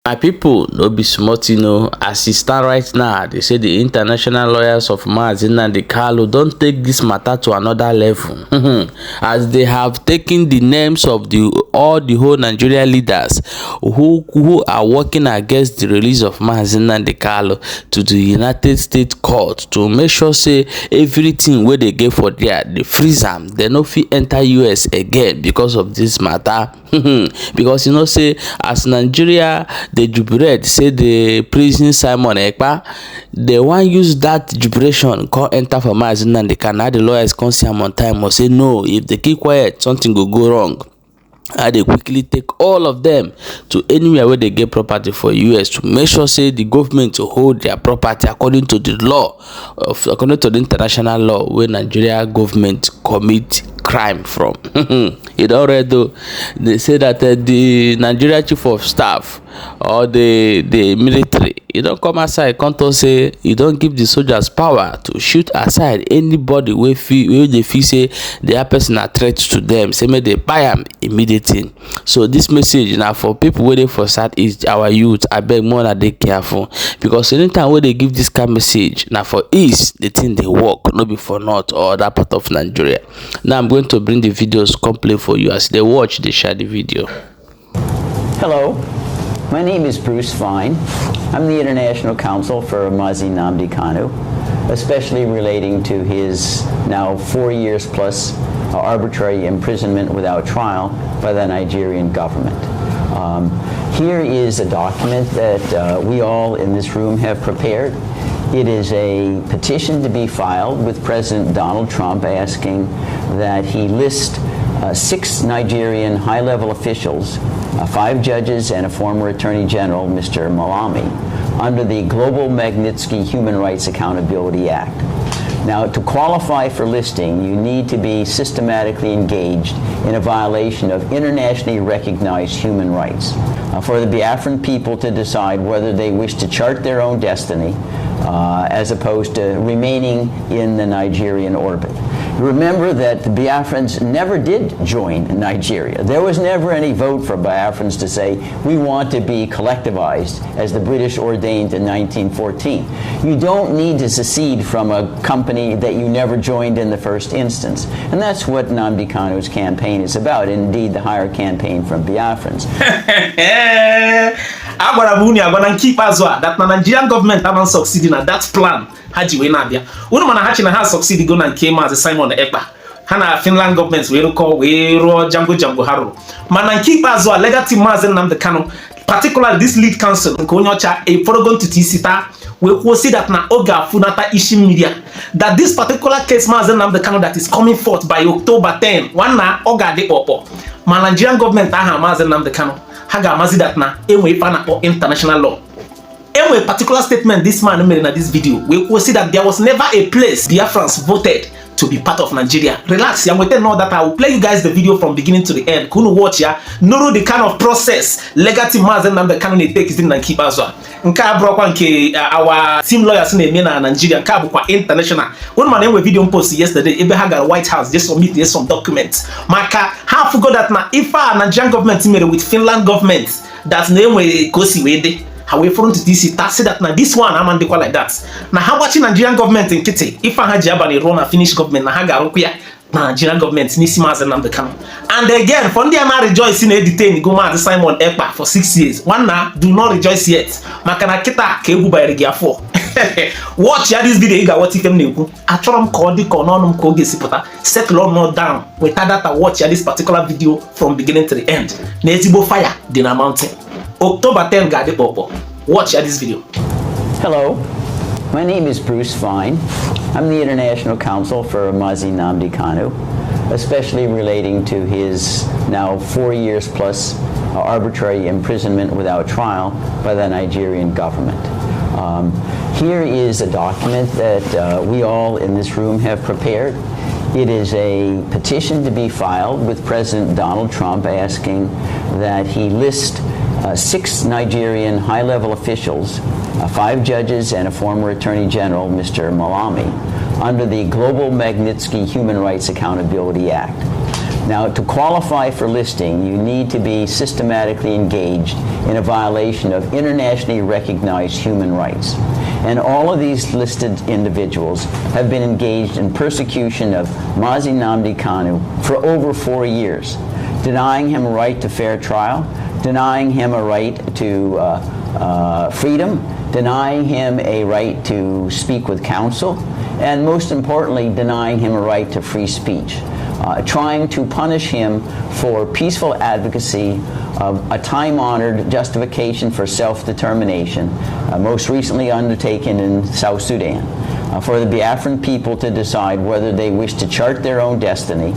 My people no be smart, as e stand right now. They say the international lawyers of Mazi Nnamdi Kanu don't take this matter to another level. As they have taken the names of all the whole Nigeria leaders who are working against the release of Mazi Nnamdi Kanu to the United States court to make sure say everything where they get for there, they freeze them. They no fit enter US again because of this matter. Because say as Nigeria dey jubilate say the prison Simon Ekpa, they wan use that jubilation come enter for Mazi Nnamdi Kanu. The lawyers come see am on time or say no, if they keep quiet something go wrong. And they quickly take all of them to anywhere where they get property for US to make sure say the government to hold their property according to the law according to the international law where Nigeria government commit crime from. It already they say that the Nigeria chief of staff or the military, you don't come outside come to say you don't give the soldiers power to shoot aside anybody wey they feel say their person a threat to them, say may they buy them immediately. So this message now for people waiting for Southeast, our youth, I beg more that they careful, because anytime where they give this kind of message now for East, the thing they work, not be for North or that part of Nigeria. Now I'm going to bring the videos complete for you. As they watch, they share the video. Hello, my name is Bruce Fine. I'm the International Counsel for Mazi Nnamdi Kanu, especially relating to his now 4 years plus arbitrary imprisonment without trial by the Nigerian government. Here is a document that we all in this room have prepared. It is a petition to be filed with President Donald Trump asking that he list 6 Nigerian high-level officials, 5 judges and a former Attorney General, Mr. Malami, under the Global Magnitsky Human Rights Accountability Act. Now, to qualify for listing, you need to be systematically engaged in a violation of internationally recognized human rights. For the Biafran people to decide whether they wish to chart their own destiny as opposed to remaining in the Nigerian orbit. Remember that the Biafrans never did join Nigeria. There was never any vote for Biafrans to say, we want to be collectivized, as the British ordained in 1914. You don't need to secede from a company that you never joined in the first instance. And that's what Nnamdi Kanu's campaign is about, indeed the higher campaign from Biafrans. Agwana keep as well that the Nigerian government haven't succeeded in that plan. Haji we nabia. Unu mana hachi na ha succeed go na came as Simon Ekpa. Hana Finland government we call we ro jango haro. Mana keep as well legacy Mazi Nnamdi Kanu, particularly this lead counsel Nkonyocha a foregon to Tisita. We will see that na Oga Funata Ishim Media that this particular case Mazi Nnamdi Kanu that is coming forth by October 10. One na Oga de Opo. Ma Nigerian government aha Mazi Nnamdi Kanu. Haga Mazi that na enwe pana or international law. Anyway, particular statement this man made in this video, we will see that there was never a place Biafrans voted to be part of Nigeria. Relax, I'm going to know that I will play you guys the video from beginning to the end. Kunu watch ya, know the kind of process legacy Mazi Nnamdi Kanu take is in and keep as well. Nka brokwa nke our team lawyers in Nigeria, nka bukwa international. One man we video post yesterday, ebe haga White House just submit some documents. Maka half forgot that na if a Nigerian government made with Finland government that name we kosi wede. How we front this say that now this one I'm like that. Now how watching Nigerian government in Kite, if I had Jabani run a Finnish government, na haga rukuya Nigerian government nisi Mazi Nnamdi Kanu. And again, from there na rejoice in a detain go Mazi Simon Ekpa for 6 years. One na do not rejoice yet. Makana kita kebu by regia 4. Watch ya this video you got what if them neku. Atrom kodi kononum koge sipota. Set law not down. Without that watch ya this particular video from beginning to the end. Nezibo fire Dina Mountain. October 10 got the popo. Watch this video. Hello, my name is Bruce Fine. I'm the International Counsel for Mazi Nnamdi Kanu, especially relating to his now 4 years plus arbitrary imprisonment without trial by the Nigerian government. Here is a document that we all in this room have prepared. It is a petition to be filed with President Donald Trump asking that he list 6 Nigerian high-level officials, 5 judges and a former Attorney General, Mr. Malami, under the Global Magnitsky Human Rights Accountability Act. Now, to qualify for listing, you need to be systematically engaged in a violation of internationally recognized human rights. And all of these listed individuals have been engaged in persecution of Mazi Nnamdi Kanu for over 4 years, denying him a right to fair trial, denying him a right to freedom, denying him a right to speak with counsel, and most importantly, denying him a right to free speech. Trying to punish him for peaceful advocacy of a time-honored justification for self-determination, most recently undertaken in South Sudan, for the Biafran people to decide whether they wish to chart their own destiny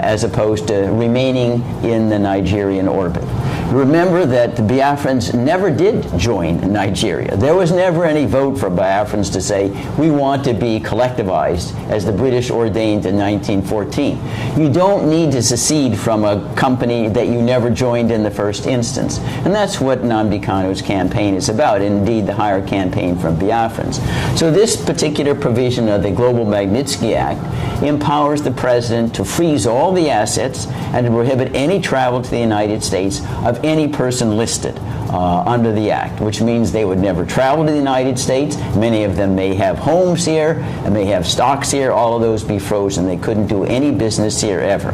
as opposed to remaining in the Nigerian orbit. Remember that the Biafrans never did join Nigeria. There was never any vote for Biafrans to say, we want to be collectivized, as the British ordained in 1914. You don't need to secede from a company that you never joined in the first instance. And that's what Nnamdi Kanu's campaign is about, indeed the higher campaign from Biafrans. So this particular provision of the Global Magnitsky Act empowers the president to freeze all the assets and to prohibit any travel to the United States of any person listed under the act, which means they would never travel to the United States. Many of them may have homes here and may have stocks here. All of those be frozen. They couldn't do any business here ever.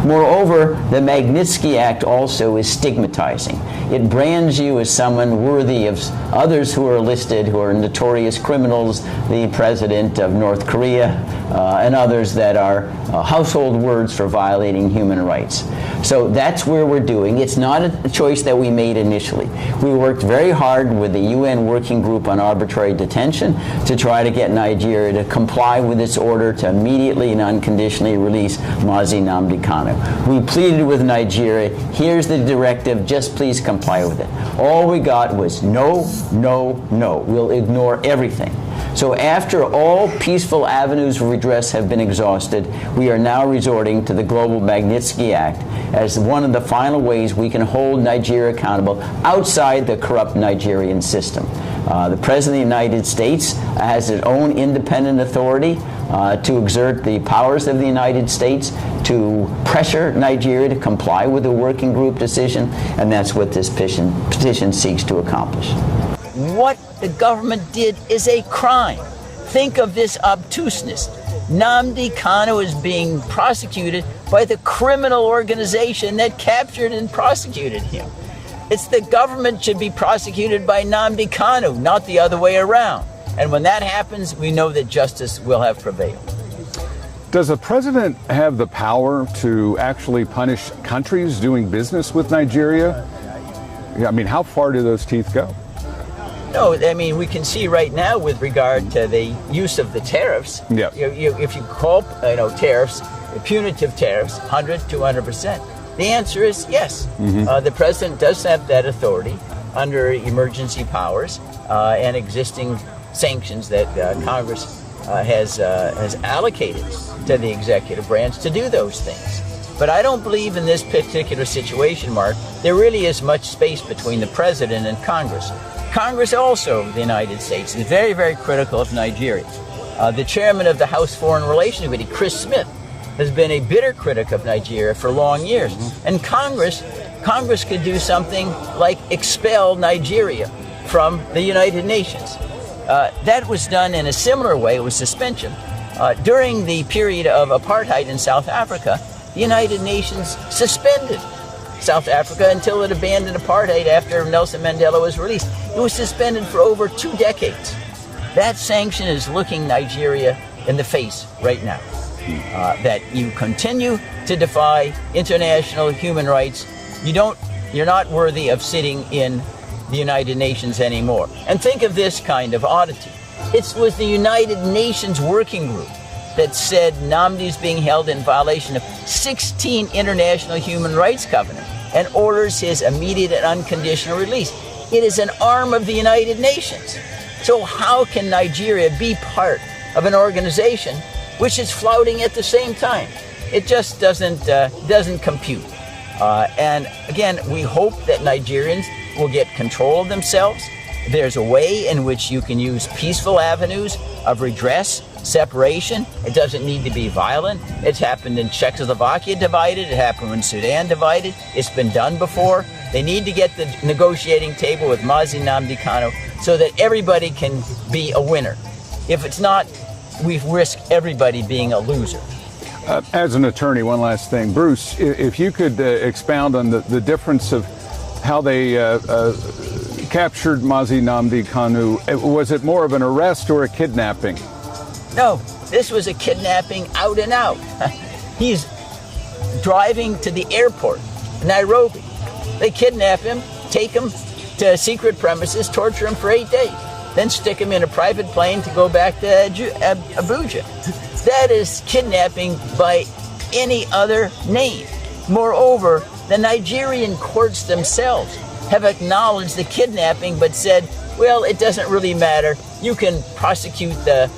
Moreover, the Magnitsky Act also is stigmatizing. It brands you as someone worthy of others who are listed, who are notorious criminals, the president of North Korea, and others that are household words for violating human rights. So that's where we're doing. It's not a choice that we made initially. We worked very hard with the UN Working Group on Arbitrary Detention to try to get Nigeria to comply with its order to immediately and unconditionally release Mazi Nnamdi Kanu. We pleaded with Nigeria, here's the directive, just please comply with it. All we got was no, no, no. We'll ignore everything. So after all peaceful avenues of redress have been exhausted, we are now resorting to the Global Magnitsky Act as one of the final ways we can hold Nigeria accountable outside the corrupt Nigerian system. The President of the United States has his own independent authority to exert the powers of the United States to pressure Nigeria to comply with the working group decision, and that's what this petition seeks to accomplish. What the government did is a crime. Think of this obtuseness. Nnamdi Kanu is being prosecuted by the criminal organization that captured and prosecuted him. It's the government should be prosecuted by Nnamdi Kanu, not the other way around. And when that happens, we know that justice will have prevailed. Does a president have the power to actually punish countries doing business with Nigeria? I mean, how far do those teeth go? No, I mean, we can see right now with regard to the use of the tariffs, yeah. If you call tariffs, punitive tariffs, 100, 200%, the answer is yes. Mm-hmm. The president does have that authority under emergency powers and existing sanctions that Congress has allocated to the executive branch to do those things. But I don't believe in this particular situation, Mark, there really is much space between the president and Congress. Congress also, the United States, is very, very critical of Nigeria. The chairman of the House Foreign Relations Committee, Chris Smith, has been a bitter critic of Nigeria for long years. And Congress could do something like expel Nigeria from the United Nations. That was done in a similar way, it was suspension. During the period of apartheid in South Africa, the United Nations suspended South Africa until it abandoned apartheid after Nelson Mandela was released. It was suspended for over 2 decades. That sanction is looking Nigeria in the face right now. That you continue to defy international human rights. You're not worthy of sitting in the United Nations anymore. And think of this kind of oddity. It was the United Nations Working Group that said Nnamdi is being held in violation of 16 international human rights covenants and orders his immediate and unconditional release. It is an arm of the United Nations. So how can Nigeria be part of an organization which is flouting at the same time? It just doesn't compute. And again, we hope that Nigerians will get control of themselves. There's a way in which you can use peaceful avenues of redress separation. It doesn't need to be violent. It's happened in Czechoslovakia divided. It happened when Sudan divided. It's been done before. They need to get the negotiating table with Mazi Nnamdi Kanu so that everybody can be a winner. If it's not, we risk everybody being a loser. As an attorney, one last thing. Bruce, if you could expound on the difference of how they captured Mazi Nnamdi Kanu. Was it more of an arrest or a kidnapping? No, this was a kidnapping out and out. He's driving to the airport, Nairobi. They kidnap him, take him to secret premises, torture him for 8 days, then stick him in a private plane to go back to Abuja. That is kidnapping by any other name. Moreover, the Nigerian courts themselves have acknowledged the kidnapping but said, well, it doesn't really matter. You can prosecute the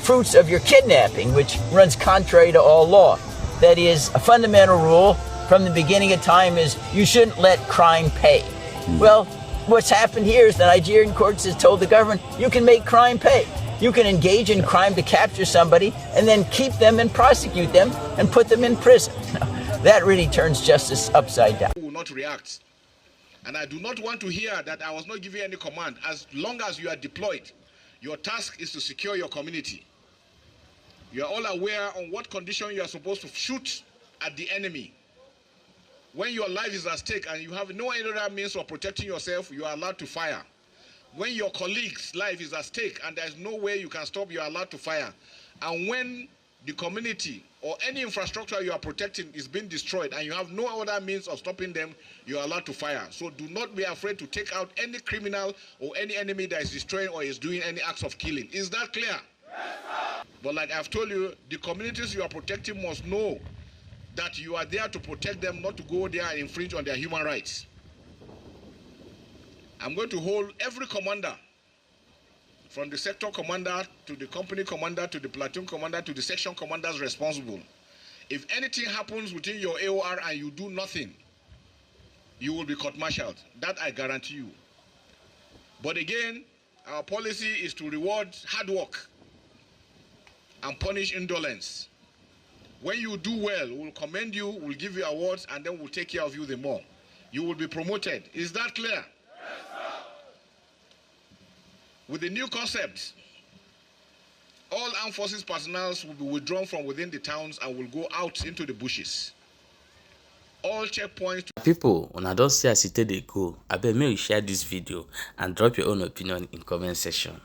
fruits of your kidnapping, which runs contrary to all law. That is, a fundamental rule from the beginning of time is you shouldn't let crime pay. Well, what's happened here is the Nigerian courts has told the government, you can make crime pay. You can engage in crime to capture somebody and then keep them and prosecute them and put them in prison. That really turns justice upside down. Will not react. And I do not want to hear that I was not giving any command. As long as you are deployed, your task is to secure your community. You are all aware on what condition you are supposed to shoot at the enemy. When your life is at stake and you have no other means of protecting yourself, you are allowed to fire. When your colleague's life is at stake and there's no way you can stop, you are allowed to fire. And when the community or any infrastructure you are protecting is being destroyed and you have no other means of stopping them, you are allowed to fire. So do not be afraid to take out any criminal or any enemy that is destroying or is doing any acts of killing. Is that clear? Yes, sir. But like I've told you, the communities you are protecting must know that you are there to protect them, not to go there and infringe on their human rights. I'm going to hold every commander, from the sector commander to the company commander to the platoon commander to the section commanders responsible. If anything happens within your AOR and you do nothing, you will be court-martialed. That I guarantee you. But again, our policy is to reward hard work and punish indolence. When you do well, we'll commend you, we'll give you awards, and then we'll take care of you the more. You will be promoted. Is that clear? With the new concept, all armed forces personnel will be withdrawn from within the towns and will go out into the bushes. All checkpoints. People, when I don't see as it dey go, I bet make you share this video and drop your own opinion in comment section.